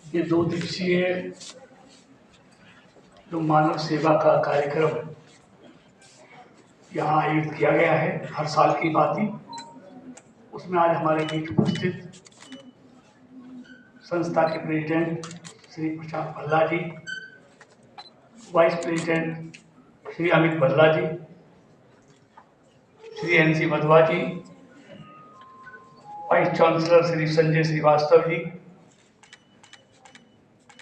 ये 2 दिवसीय जो मानव सेवा का कार्यक्रम यहाँ आयोजित किया गया है, हर साल की भांति उसमें आज हमारे बीच उपस्थित संस्था के प्रेसिडेंट श्री प्रशांत भल्ला जी, वाइस प्रेसिडेंट श्री अमित भल्ला जी, श्री NC वधवा जी, वाइस चांसलर श्री संजय श्रीवास्तव जी,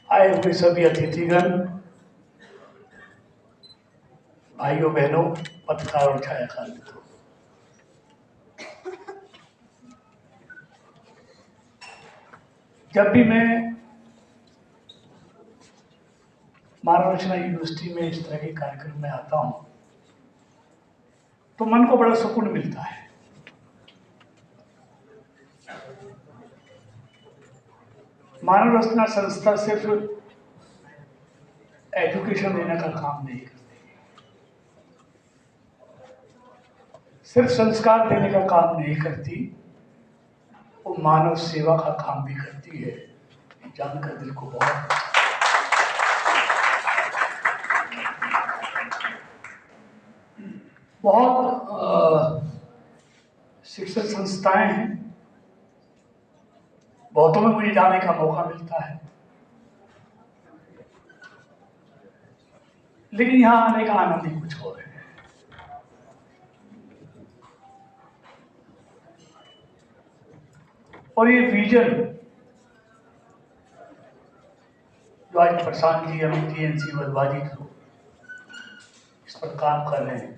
आए हुए सभी अतिथिगण, भाइयों बहनों, पत्रकार और छायाकार मित्रों, जब भी मैं मानव रचना यूनिवर्सिटी में इस तरह के कार्यक्रम में आता हूं तो मन को बड़ा सुकून मिलता है। मानव रचना संस्था सिर्फ एजुकेशन देने का काम नहीं करती, सिर्फ संस्कार देने का काम नहीं करती, वो मानव सेवा का काम भी करती है। जानकर दिल को बहुत शिक्षण संस्थाएं हैं, बहुतों में मुझे जाने का मौका मिलता है, लेकिन यहाँ आने का आनंद ही कुछ और है। और ये विजन जो आज प्रशांत जी, अमित जी, NC वधवा जी को इस पर काम कर रहे हैं,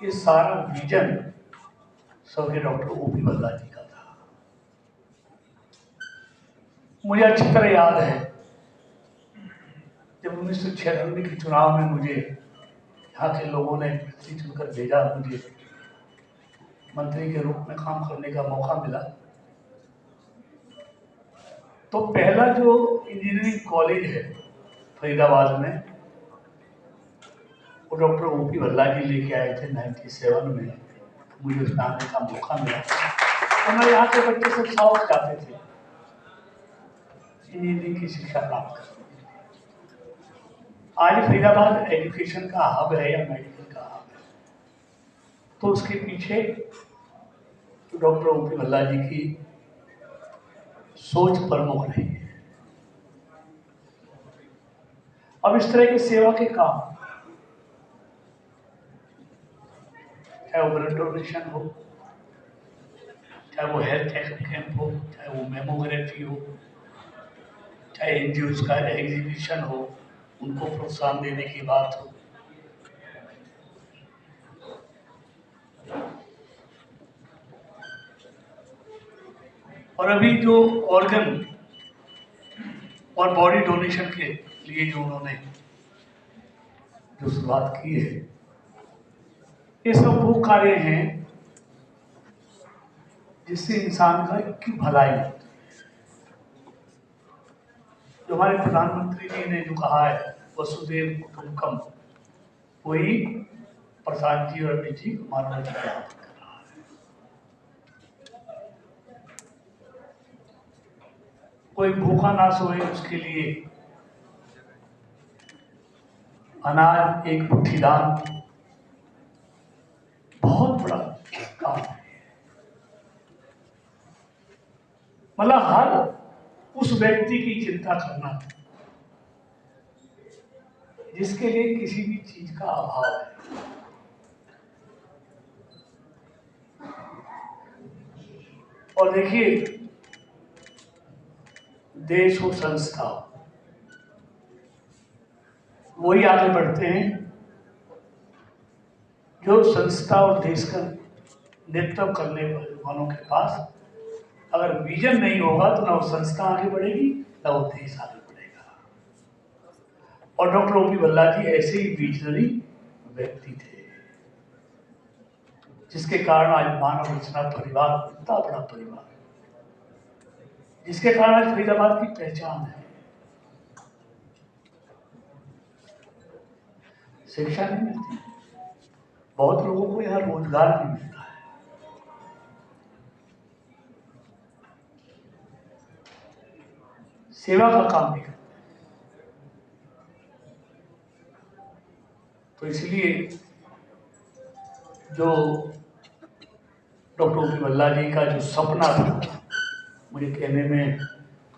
ये सारा विजन स्वर्गीय डॉक्टर OP भल्ला जी का था। मुझे अच्छी तरह याद है जब 1996 के चुनाव में मुझे यहाँ के लोगों ने पृथ्वी चुनकर भेजा, मुझे मंत्री के रूप में काम करने का मौका मिला, तो पहला जो इंजीनियरिंग कॉलेज है फरीदाबाद में, वो डॉक्टर OP भल्ला जी लेके आए थे 97 में। मुझे उसमें आने का मौका मिला। हमारे यहाँ के बच्चे सब साउथ जाते थे इंजीनियरिंग की शिक्षा प्राप्त करने। आज फरीदाबाद एजुकेशन का हब है या मेडिकल का हब है, तो उसके पीछे तो डॉक्टर OP भल्ला जी की सोच प्रमुख रही है। अब इस तरह की सेवा के काम, चाहे वो ब्लड डोनेशन हो, चाहे वो हेल्थ चेकअप कैंप हो, चाहे वो मेमोग्राफी हो, चाहे NGOs का एग्जीबिशन हो, उनको प्रोत्साहन देने की बात हो, और अभी जो ऑर्गन और बॉडी डोनेशन के लिए जो उन्होंने जो शुरुआत की है, ये सब वो कार्य हैं जिससे इंसान का की भलाई होती है। जो हमारे प्रधानमंत्री जी ने जो कहा है वसुधैव कुटुंबकम, वही प्रसाद जी और अमित जी मानव रचना कर रहा है। कोई भूखा ना सोए उसके लिए अनाज एक मुट्ठी दान बहुत बड़ा काम है। मतलब हर उस व्यक्ति की चिंता करना जिसके लिए किसी भी चीज का अभाव है। और देखिए, देश हो संस्था हो, वही आगे बढ़ते हैं जो संस्था और देश का नेतृत्व करने वालों के पास अगर विजन नहीं होगा तो ना वो संस्था आगे बढ़ेगी, ना वो देश आगे बढ़ेगा। और डॉक्टर OP भल्ला जी ऐसे ही विजनरी व्यक्ति थे, जिसके कारण आज मानव रचना परिवार इतना बड़ा परिवार, जिसके कारण आज फरीदाबाद की पहचान है। शिक्षा नहीं मिलती, बहुत लोगों को यहाँ रोजगार नहीं मिलता है। सेवा का काम भी करते हैं। तो इसलिए जो डॉक्टर ओ.पी. भल्ला जी का जो सपना था, मुझे कहने में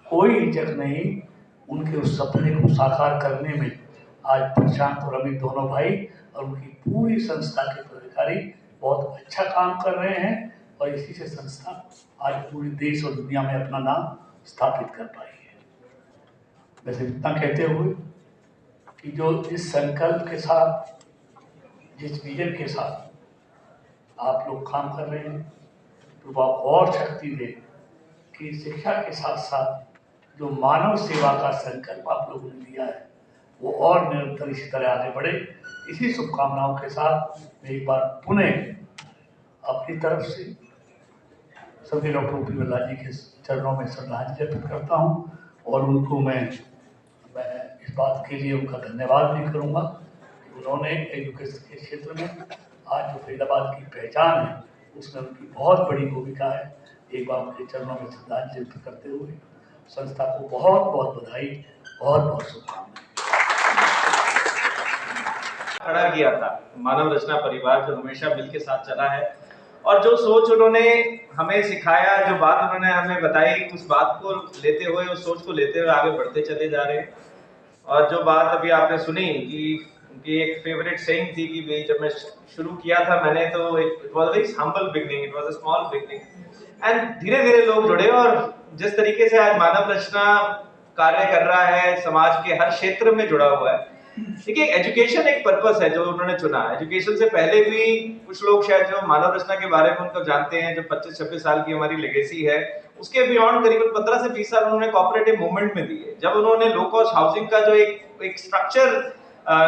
कोई हिचक नहीं, उनके उस सपने को साकार करने में आज प्रशांत और अमित दोनों भाई और उनकी पूरी संस्था के पदाधिकारी बहुत अच्छा काम कर रहे हैं और इसी से संस्था आज पूरे देश और दुनिया में अपना नाम स्थापित कर पाई है। वैसे इतना कहते हुए कि जो इस संकल्प के साथ, जिस विजन के साथ आप लोग काम कर रहे हैं, तो आप और शक्ति दें कि शिक्षा के साथ साथ जो मानव सेवा का संकल्प आप लोगों ने लिया है वो और निरंतर इसी तरह आगे बढ़े। इसी शुभकामनाओं के साथ मैं एक बार पुनः अपनी तरफ से सभी डॉक्टर ओ.पी. भल्ला जी के चरणों में श्रद्धांजलि अर्पित करता हूँ और उनको मैं इस बात के लिए उनका धन्यवाद भी करूँगा कि उन्होंने एजुकेशन के क्षेत्र में आज जो फरीदाबाद की पहचान है उसमें उनकी बहुत बड़ी भूमिका है। एक बार उनके चरणों में श्रद्धांजलि अर्पित करते हुए संस्था को बहुत बहुत बधाई, बहुत बहुत शुभकामनाएं। खड़ा किया था मानव रचना परिवार, जो हमेशा मिल के साथ चला है और जो सोच उन्होंने हमें सिखाया, जो बात उन्होंने हमें बताई, उस बात को लेते हुए, उस सोच को लेते हुए आगे बढ़ते चले जा रहे हैं। और जो बात अभी आपने सुनी कि उनकी एक फेवरेट सेइंग थी कि भाई जब मैं शुरू किया था मैंने, तो it was very humble beginning, it was a small beginning and धीरे धीरे लोग जुड़े और जिस तरीके से आज मानव रचना कार्य कर रहा है, समाज के हर क्षेत्र में जुड़ा हुआ है। देखिए, एजुकेशन एक पर्पस है जो उन्होंने चुना। एजुकेशन से पहले भी कुछ लोग शायद जो मानव रचना के बारे में उनको जानते हैं, जो 25-26 साल की हमारी लेगेसी है, उसके बियॉन्ड करीबन 15 से 20 साल उन्होंने कोऑपरेटिव मूवमेंट में दिए। जब उन्होंने लो कॉस्ट हाउसिंग का जो एक स्ट्रक्चर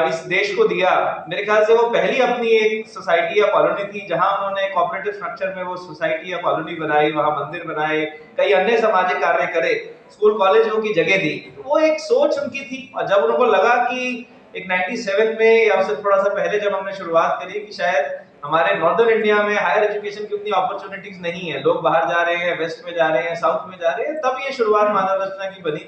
इस देश को दिया, मेरे ख्याल से वो पहली अपनी एक सोसाइटी या कॉलोनी थी जहां उन्होंने कोऑपरेटिव स्ट्रक्चर में वो सोसाइटी या कॉलोनी बनाई, वहां मंदिर बनाए, कई अन्य सामाजिक कार्य करे, स्कूल कॉलेजों की जगह दी। तो वो एक सोच उनकी थी और जब उनको लगा कि एक 97 में या उससे थोड़ा सा पहले जब हमने शुरुआत करी कि शायद हमारे नॉर्दर्न इंडिया में हायर एजुकेशन की उतनी अपॉर्चुनिटीज नहीं है, लोग बाहर जा रहे हैं, वेस्ट में जा रहे हैं, साउथ में जा रहे हैं, तब ये शुरुआत मानव रचना की बनी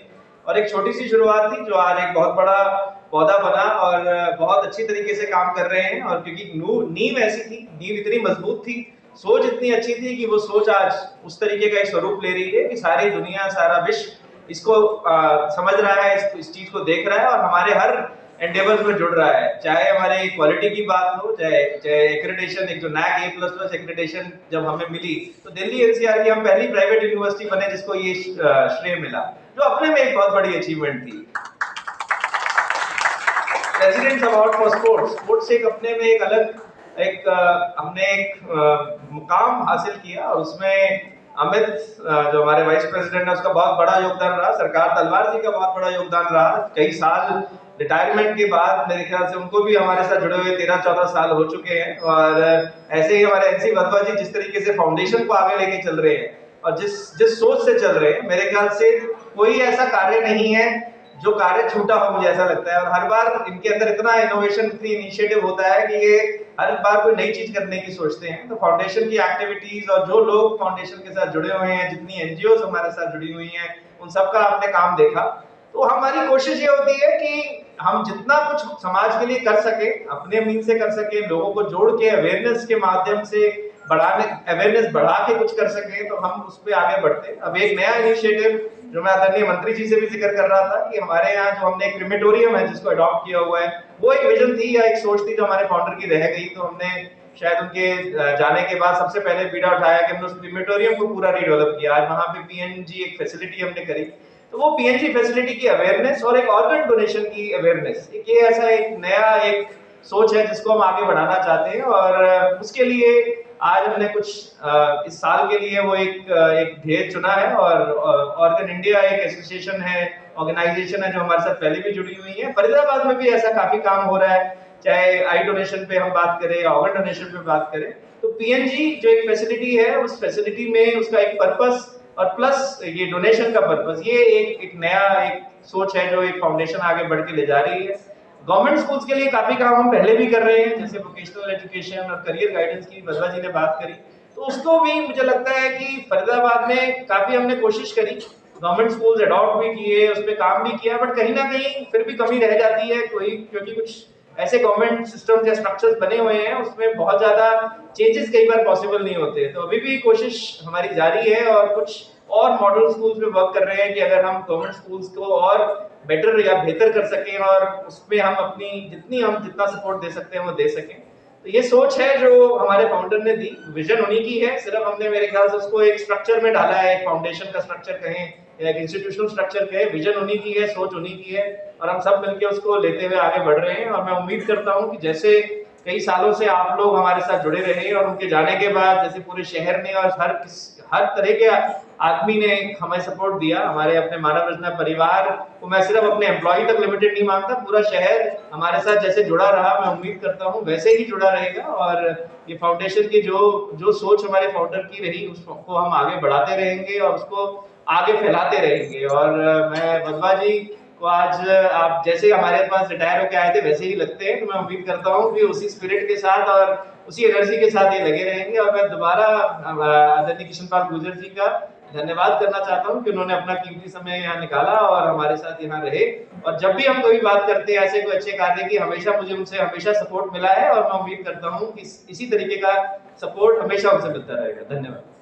और एक छोटी सी शुरुआत थी जो आज एक बहुत बड़ा पौधा बना और बहुत अच्छी तरीके से काम कर रहे हैं। और क्योंकि नींव ऐसी थी, नींव इतनी मजबूत थी, सोच इतनी अच्छी थी कि वो सोच आज उस तरीके का एक स्वरूप ले रही है कि सारी दुनिया, सारा विश्व इसको समझ रहा है, इस चीज को देख रहा है और हमारे हर एंडेवर्स में जुड़ रहा है। चाहे हमारे क्वालिटी की बात हो, चाहे एक्रेडिटेशन, एक जो NAAC A++ एक्रेडिटेशन जब हमें मिली तो दिल्ली एनसीआर की हम पहली प्राइवेट यूनिवर्सिटी बने जिसको ये श्रेय मिला, जो अपने में एक बहुत बड़ी अचीवमेंट थी। प्रेसिडेंट्स अवार्ड फॉर स्पोर्ट्स एक अपने में एक अलग हमने एक मुकाम हासिल किया और उसमें अमित जो हमारे वाइस प्रेसिडेंट है उसका बहुत बड़ा योगदान रहा, सरकार तलवार जी का बहुत बड़ा योगदान रहा। कई साल रिटायरमेंट के बाद मेरे ख्याल से उनको भी हमारे साथ जुड़े हुए 13-14 साल हो चुके हैं और ऐसे ही हमारे NC वधवा जी जिस तरीके से फाउंडेशन को आगे लेके चल रहे हैं और जिस सोच से चल रहे हैं, मेरे ख्याल से कोई ऐसा कार्य नहीं है जो कार्य छूटा हो, मुझे ऐसा लगता है। और हर बार इनके अंदर इतना इनोवेशन, इतनी इनिशिएटिव होता है कि ये हर बार कोई नई चीज करने की सोचते हैं। तो फाउंडेशन की एक्टिविटीज और जो लोग फाउंडेशन के साथ जुड़े हुए हैं, जितनी NGOs हमारे साथ जुड़ी हुई हैं, उन सबका आपने काम देखा। तो हमारी कोशिश ये होती है कि हम जितना कुछ समाज के लिए कर सके, अपने मीन से कर सके, लोगों को जोड़ के अवेयरनेस के माध्यम से अवेयरनेस बढ़ा के कुछ कर सके, तो हम उस पर आगे बढ़ते। अब एक नया इनिशिएटिव जो मैं आदरणीय मंत्री जी से भी जिक्र कर रहा था कि हमारे यहाँ जो हमने एक क्रिमेटोरियम है जिसको अडॉप्ट किया हुआ है, वो एक विजन थी या एक सोच थी जो हमारे फाउंडर की रह गई। तो हमने शायद उनके जाने के बाद सबसे पहले बीड़ा उठाया कि हमने उस क्रिमेटोरियम को पूरा रीडेवलप किया। आज वहां पे PNG एक फैसिलिटी हमने करी, तो वो PNG फैसिलिटी की अवेयरनेस और एक ऑर्गन डोनेशन की अवेयरनेस, ये ऐसा एक नया एक सोच है जिसको हम आगे बढ़ाना चाहते हैं। और उसके लिए आज हमने कुछ इस साल के लिए वो एक ध्येय चुना है और ऑर्गन इंडिया एक एसोसिएशन है, ऑर्गेनाइजेशन है जो हमारे साथ पहले भी जुड़ी हुई है। फरीदाबाद में भी ऐसा काफी काम हो रहा है, चाहे आई डोनेशन पे हम बात करें, ऑर्गन डोनेशन पे बात करें। तो PNG जो एक फैसिलिटी है, उस फैसिलिटी में उसका एक पर्पस और प्लस ये डोनेशन का पर्पस, ये एक नया एक सोच है जो एक फाउंडेशन आगे बढ़ के ले जा रही है। गवर्नमेंट स्कूल्स के लिए काफी काम हम पहले भी कर रहे हैं, जैसे वोकेशनल एजुकेशन और करियर गाइडेंस की वधवा जी ने बात करी, तो उसको भी मुझे लगता है कि फरीदाबाद में काफी हमने कोशिश करी गवर्नमेंट स्कूल्स अडॉप्ट भी किए, उस पर काम भी किया, बट कहीं ना कहीं फिर भी कमी रह जाती है कोई, क्योंकि कुछ ऐसे गवर्नमेंट सिस्टम या स्ट्रक्चर्स बने हुए हैं उसमें बहुत ज्यादा चेंजेस कई बार पॉसिबल नहीं होते। तो अभी भी कोशिश हमारी जारी है और कुछ और मॉडल स्कूल्स में वर्क कर रहे हैं कि अगर हम गवर्नमेंट स्कूल्स को और बेटर या बेहतर कर सकें और उसमें हम अपनी जितना सपोर्ट दे सकते हैं वो दे सकें। तो ये सोच है जो हमारे फाउंडर ने दी, विजन उन्हीं की है, सिर्फ हमने मेरे ख्याल से उसको एक स्ट्रक्चर में डाला है, एक फाउंडेशन का स्ट्रक्चर कहें या एक इंस्टीट्यूशनल स्ट्रक्चर कहें। विजन उन्हीं की है, सोच उन्हीं की है और हम सब मिलकर उसको लेते हुए आगे बढ़ रहे हैं। और मैं उम्मीद करता हूं कि जैसे कई सालों से आप लोग हमारे साथ जुड़े रहे और उनके जाने के बाद जैसे पूरे शहर ने और हर तरह के आदमी ने हमें सपोर्ट दिया, हमारे अपने मानव रचना परिवार को मैं सिर्फ अपने एम्प्लॉय तक लिमिटेड नहीं मानता, पूरा शहर हमारे साथ जैसे जुड़ा रहा, मैं उम्मीद करता हूँ वैसे ही जुड़ा रहेगा। और ये फाउंडेशन की जो सोच हमारे फाउंडर की रही उसको हम आगे बढ़ाते रहेंगे और उसको आगे फैलाते रहेंगे। और मैं वधवा जी को आज आप जैसे हमारे पास रिटायर होकर आए थे वैसे ही लगते हैं, तो मैं उम्मीद करता हूँ कि उसी स्पिरिट के साथ और उसी एनर्जी के साथ ये लगे रहेंगे। और मैं दोबारा आदरणीय किशन पाल गुर्जर जी का धन्यवाद करना चाहता हूँ कि उन्होंने अपना कीमती समय यहाँ निकाला और हमारे साथ यहाँ रहे। और जब भी हम कोई बात करते हैं ऐसे कोई अच्छे कार्य की, हमेशा मुझे उनसे हमेशा सपोर्ट मिला है और मैं उम्मीद करता हूँ कि इसी तरीके का सपोर्ट हमेशा उनसे मिलता रहेगा। धन्यवाद।